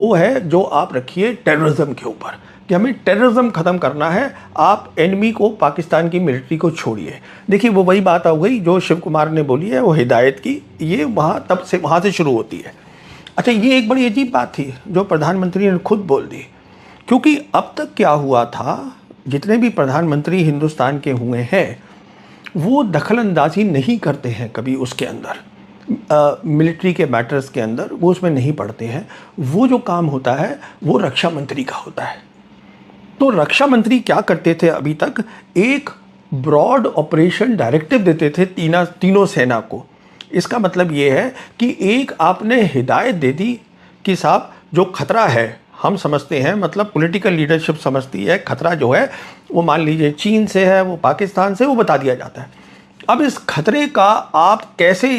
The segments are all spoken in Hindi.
वो है जो आप रखिए टेररिज्म के ऊपर, कि हमें टेररिज्म ख़त्म करना है, आप एनिमी को, पाकिस्तान की मिलिट्री को छोड़िए। देखिए वो वही बात आ गई जो शिव कुमार ने बोली है, वो हिदायत की, ये वहाँ से शुरू होती है। अच्छा, ये एक बड़ी अजीब बात थी जो प्रधानमंत्री ने खुद बोल दी, क्योंकि अब तक क्या हुआ था, जितने भी प्रधानमंत्री हिंदुस्तान के हुए हैं वो दखल अंदाजी नहीं करते हैं कभी उसके अंदर, मिलिट्री के मैटर्स के अंदर वो उसमें नहीं पड़ते हैं। वो जो काम होता है वो रक्षा मंत्री का होता है। तो रक्षा मंत्री क्या करते थे अभी तक, एक ब्रॉड ऑपरेशन डायरेक्टिव देते थे तीनों सेना को। इसका मतलब ये है कि एक आपने हिदायत दे दी कि साहब जो खतरा है हम समझते हैं, मतलब पॉलिटिकल लीडरशिप समझती है खतरा जो है वो मान लीजिए चीन से है, वो पाकिस्तान से, वो बता दिया जाता है। अब इस खतरे का आप कैसे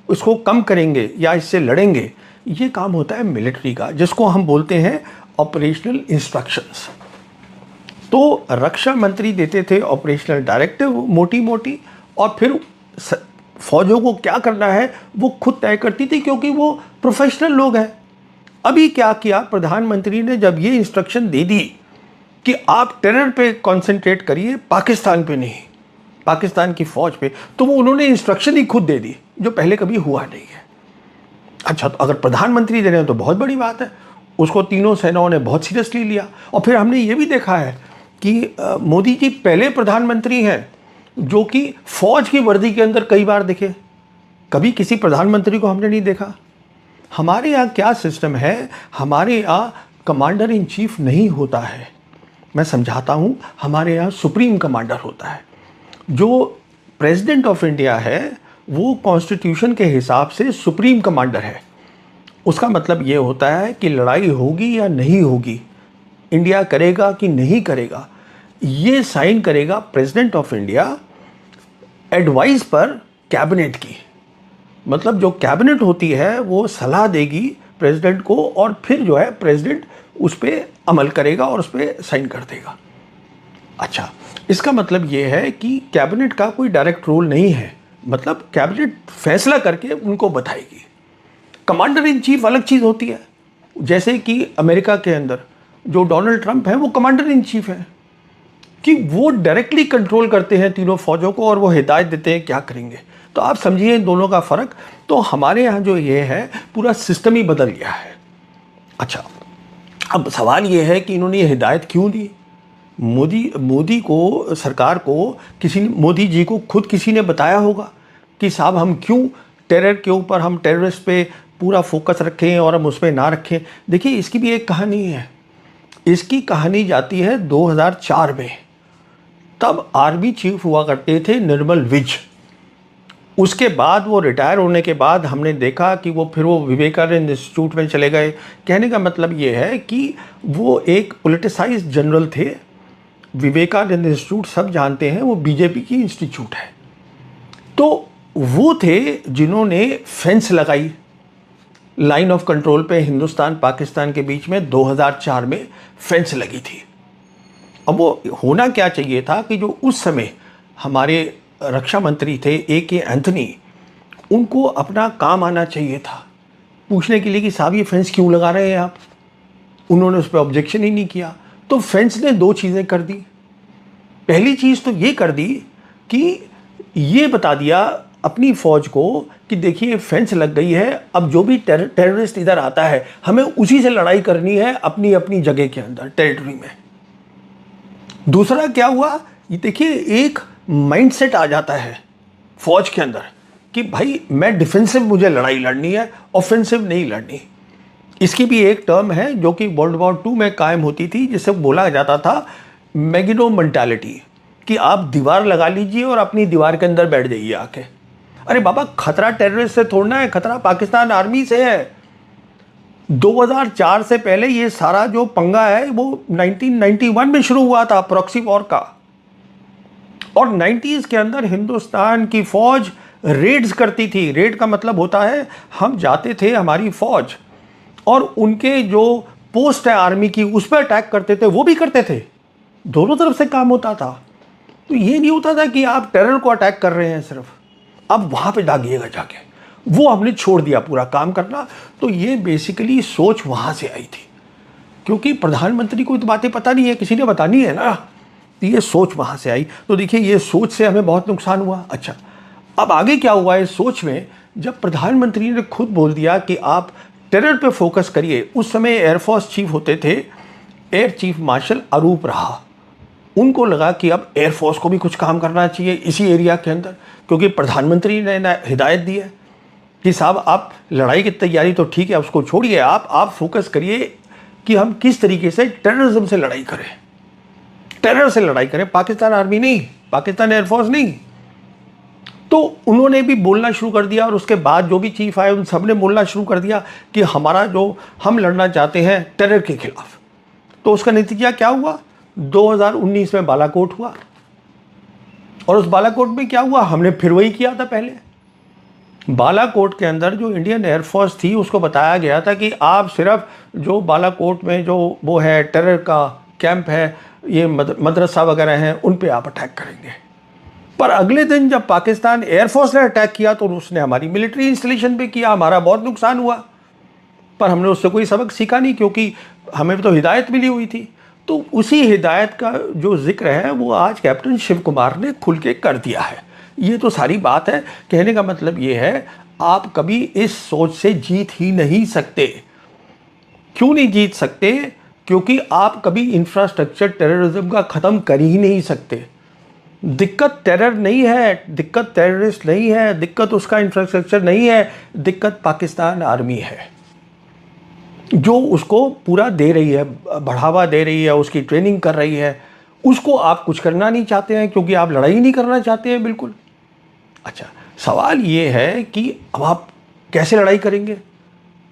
इसको कम करेंगे या इससे लड़ेंगे, ये काम होता है मिलिट्री का, जिसको हम बोलते हैं ऑपरेशनल इंस्ट्रक्शंस। तो रक्षा मंत्री देते थे ऑपरेशनल डायरेक्टिव मोटी मोटी, और फिर फौजों को क्या करना है वो खुद तय करती थी, क्योंकि वो प्रोफेशनल लोग हैं। अभी क्या किया प्रधानमंत्री ने, जब ये इंस्ट्रक्शन दे दी कि आप टेरर पे कंसंट्रेट करिए, पाकिस्तान पे नहीं, पाकिस्तान की फौज पे, तो वो उन्होंने इंस्ट्रक्शन ही खुद दे दी, जो पहले कभी हुआ नहीं है। अच्छा, तो अगर प्रधानमंत्री दे रहे हैं तो बहुत बड़ी बात है, उसको तीनों सेनाओं ने बहुत सीरियसली लिया। और फिर हमने ये भी देखा है कि मोदी जी पहले प्रधानमंत्री हैं जो कि फौज की वर्दी के अंदर कई बार दिखे, कभी किसी प्रधानमंत्री को हमने नहीं देखा। हमारे यहाँ क्या सिस्टम है, हमारे यहाँ कमांडर इन चीफ नहीं होता है, मैं समझाता हूँ। हमारे यहाँ सुप्रीम कमांडर होता है। जो प्रेसिडेंट ऑफ इंडिया है वो कॉन्स्टिट्यूशन के हिसाब से सुप्रीम कमांडर है। उसका मतलब ये होता है कि लड़ाई होगी या नहीं होगी, इंडिया करेगा कि नहीं करेगा, ये साइन करेगा प्रेसिडेंट ऑफ इंडिया एडवाइस पर कैबिनेट की। मतलब जो कैबिनेट होती है वो सलाह देगी प्रेसिडेंट को, और फिर जो है प्रेसिडेंट उस पर अमल करेगा और उस पर साइन कर देगा। अच्छा, इसका मतलब ये है कि कैबिनेट का कोई डायरेक्ट रोल नहीं है, मतलब कैबिनेट फैसला करके उनको बताएगी। कमांडर इन चीफ अलग चीज़ होती है, जैसे कि अमेरिका के अंदर जो डोनाल्ड ट्रंप है वो कमांडर इन चीफ है, कि वो डायरेक्टली कंट्रोल करते हैं तीनों फौजों को और वो हिदायत देते हैं क्या करेंगे। तो आप समझिए इन दोनों का फ़र्क। तो हमारे यहाँ जो ये है पूरा सिस्टम ही बदल गया है। अच्छा, अब सवाल ये है कि इन्होंने ये हिदायत क्यों दी। मोदी को, सरकार को मोदी जी को खुद किसी ने बताया होगा कि साहब हम क्यों टेरर के ऊपर, हम टेररिस्ट पे पूरा फोकस रखें और हम उस पर ना रखें। देखिए इसकी भी एक कहानी है। इसकी कहानी जाती है 2004 में। तब आर्मी चीफ हुआ करते थे निर्मल विज। उसके बाद वो रिटायर होने के बाद हमने देखा कि फिर वो विवेकानंद इंस्टीट्यूट में चले गए। कहने का मतलब ये है कि वो एक पॉलिटिसाइज्ड जनरल थे। विवेकानंद इंस्टीट्यूट सब जानते हैं, वो बीजेपी की इंस्टीट्यूट है। तो वो थे जिन्होंने फेंस लगाई लाइन ऑफ कंट्रोल पे, हिंदुस्तान पाकिस्तान के बीच में 2004 में फेंस लगी थी। अब वो होना क्या चाहिए था कि जो उस समय हमारे रक्षा मंत्री थे A.K. एंथनी, उनको अपना काम आना चाहिए था पूछने के लिए कि साहब ये फेंस क्यों लगा रहे हैं आप। उन्होंने उस पर ऑब्जेक्शन ही नहीं किया। तो फेंस ने दो चीज़ें कर दी। पहली चीज़ तो ये कर दी कि ये बता दिया अपनी फ़ौज को कि देखिए फेंस लग गई है, अब जो भी टेररिस्ट इधर आता है हमें उसी से लड़ाई करनी है अपनी अपनी जगह के अंदर, टेरिटरी में। दूसरा क्या हुआ, ये देखिए एक माइंडसेट आ जाता है फौज के अंदर कि भाई मैं डिफेंसिव, मुझे लड़ाई लड़नी है, ऑफेंसिव नहीं लड़नी। इसकी भी एक टर्म है जो कि वर्ल्ड वॉर 2 में कायम होती थी, जिसे बोला जाता था मैगिनो मेंटालिटी, कि आप दीवार लगा लीजिए और अपनी दीवार के अंदर बैठ जाइए आके। अरे बाबा, खतरा टेररिस्ट से थोड़ना है, खतरा पाकिस्तान आर्मी से है। 2004 से पहले ये सारा जो पंगा है वो 1991 में शुरू हुआ था, प्रॉक्सी वॉर का। और 90s के अंदर हिंदुस्तान की फौज रेड्स करती थी। रेड का मतलब होता है हम जाते थे, हमारी फौज, और उनके जो पोस्ट है आर्मी की उस पर अटैक करते थे, वो भी करते थे। दोनों तरफ से काम होता था। तो ये नहीं होता था कि आप टेरर को अटैक कर रहे हैं सिर्फ, अब वहाँ पे दागिएगा जाके। वो हमने छोड़ दिया पूरा काम करना। तो ये बेसिकली सोच वहाँ से आई थी, क्योंकि प्रधानमंत्री को तो बातें पता नहीं है, किसी ने बतानी है ना, तो ये सोच वहाँ से आई। तो देखिए ये सोच से हमें बहुत नुकसान हुआ। अच्छा, अब आगे क्या हुआ इस सोच में, जब प्रधानमंत्री ने खुद बोल दिया कि आप टेरर पे फोकस करिए। उस समय एयरफोर्स चीफ होते थे एयर चीफ मार्शल अरूप रहा। उनको लगा कि अब एयरफोर्स को भी कुछ काम करना चाहिए इसी एरिया के अंदर, क्योंकि प्रधानमंत्री ने हिदायत दी है कि साहब आप लड़ाई की तैयारी तो ठीक है, उसको छोड़िए, आप फोकस करिए कि हम किस तरीके से टेररिज्म से लड़ाई करें, टेरर से लड़ाई करें, पाकिस्तान आर्मी नहीं, पाकिस्तान एयरफोर्स नहीं। तो उन्होंने भी बोलना शुरू कर दिया, और उसके बाद जो भी चीफ आए उन सब ने बोलना शुरू कर दिया कि हमारा जो हम लड़ना चाहते हैं टेरर के खिलाफ। तो उसका नतीजा क्या हुआ, 2019 में बालाकोट हुआ, और उस बालाकोट में क्या हुआ, हमने फिर वही किया था पहले। बालाकोट के अंदर जो इंडियन एयरफोर्स थी उसको बताया गया था कि आप सिर्फ जो बालाकोट में जो वो है टेरर का कैंप है, ये मदरसा वगैरह हैं, उन पे आप अटैक करेंगे। पर अगले दिन जब पाकिस्तान एयरफोर्स ने अटैक किया तो उसने हमारी मिलिट्री इंस्टॉलेशन पे किया, हमारा बहुत नुकसान हुआ। पर हमने उससे कोई सबक सीखा नहीं, क्योंकि हमें तो हिदायत मिली हुई थी। तो उसी हिदायत का जो जिक्र है वो आज कैप्टन शिव कुमार ने खुल के कर दिया है। ये तो सारी बात है। कहने का मतलब ये है, आप कभी इस सोच से जीत ही नहीं सकते। क्यों नहीं जीत सकते? क्योंकि आप कभी इंफ्रास्ट्रक्चर टेररिज्म का ख़त्म कर ही नहीं सकते। दिक्कत टेरर नहीं है, दिक्कत टेररिस्ट नहीं है, दिक्कत उसका इंफ्रास्ट्रक्चर नहीं है, दिक्कत पाकिस्तान आर्मी है जो उसको पूरा दे रही है, बढ़ावा दे रही है, उसकी ट्रेनिंग कर रही है। उसको आप कुछ करना नहीं चाहते हैं, क्योंकि आप लड़ाई नहीं करना चाहते हैं बिल्कुल। अच्छा, सवाल ये है कि अब आप कैसे लड़ाई करेंगे?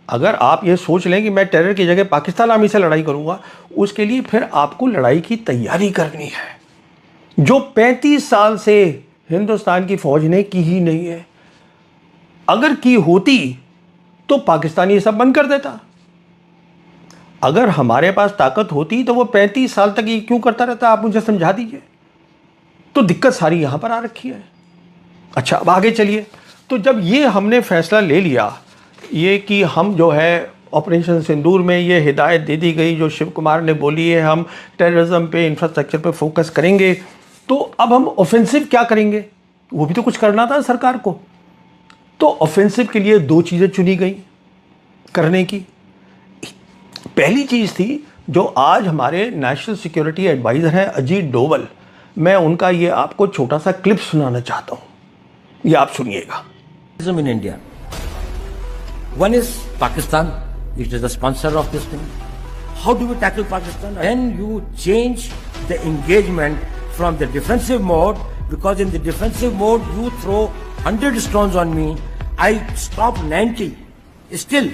अगर आप ये सोच लें कि मैं टेरर की जगह पाकिस्तान आर्मी से लड़ाई करूंगा, उसके लिए फिर आपको लड़ाई की तैयारी करनी है, जो 35 साल से हिंदुस्तान की फौज ने की ही नहीं है। अगर की होती तो पाकिस्तान ये सब बंद कर देता। अगर हमारे पास ताकत होती तो वो 35 साल तक ये क्यों करता रहता, आप मुझे समझा दीजिए। तो दिक्कत सारी यहां पर आ रखी है। अच्छा, अब आगे चलिए। तो जब ये हमने फैसला ले लिया ये कि हम जो है ऑपरेशन सिंदूर में ये हिदायत दे दी गई जो शिव कुमार ने बोली है, हम टेररिज्म पे, इंफ्रास्ट्रक्चर पे फोकस करेंगे, तो अब हम ऑफेंसिव क्या करेंगे? वो भी तो कुछ करना था सरकार को। तो ऑफेंसिव के लिए 2 चीज़ें चुनी गई करने की। पहली चीज़ थी जो आज हमारे नेशनल सिक्योरिटी एडवाइज़र हैं अजीत डोवल, मैं उनका ये आपको छोटा सा क्लिप सुनाना चाहता हूँ, ये आप सुनिएगा। In India, one is Pakistan, which is the sponsor of this thing. How do we tackle Pakistan? Then you change the engagement from the defensive mode, because in the defensive mode you throw 100 stones on me, I stop 90, still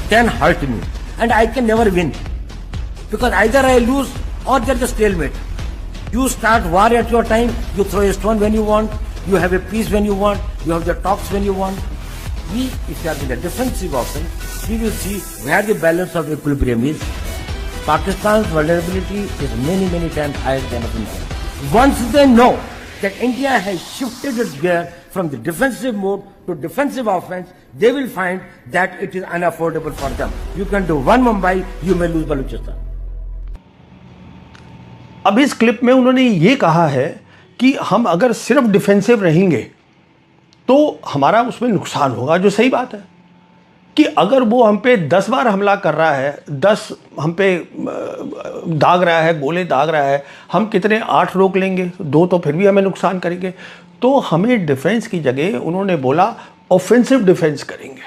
10 hurt me, and I can never win, because either I lose or there's a stalemate. You start war at your time, you throw a stone when you want, you have a peace when you want, you have the talks when you want. We, if we are in the defensive option, we will see where the balance of equilibrium is. Pakistan's vulnerability is many, many times higher than of India. Once they know that India has shifted its gear from the defensive mode to defensive offense, they will find that it is unaffordable for them. You can do one Mumbai, you may lose Balochistan. अब इस क्लिप में उन्होंने ये कहा है कि हम अगर सिर्फ डिफेंसिव रहेंगे तो हमारा उसमें नुकसान होगा, जो सही बात है कि अगर वो हम पे 10 बार हमला कर रहा है, 10 हम पे दाग रहा है, गोले दाग रहा है, हम कितने 8 रोक लेंगे, 2 तो फिर भी हमें नुकसान करेंगे। तो हमें डिफेंस की जगह उन्होंने बोला ऑफेंसिव डिफेंस करेंगे।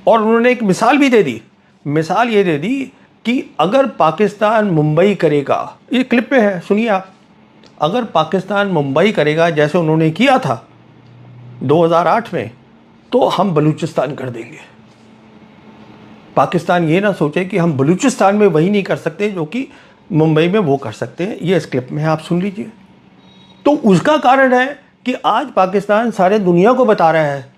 और उन्होंने एक मिसाल भी दे दी। मिसाल ये दे दी कि अगर पाकिस्तान मुंबई करेगा, ये क्लिप में है, सुनिए आप, अगर पाकिस्तान मुंबई करेगा जैसे उन्होंने किया था 2008 में, तो हम बलूचिस्तान कर देंगे। पाकिस्तान ये ना सोचे कि हम बलूचिस्तान में वही नहीं कर सकते जो कि मुंबई में वो कर सकते हैं। ये इस क्लिप में है, आप सुन लीजिए। तो उसका कारण है कि आज पाकिस्तान सारे दुनिया को बता रहा है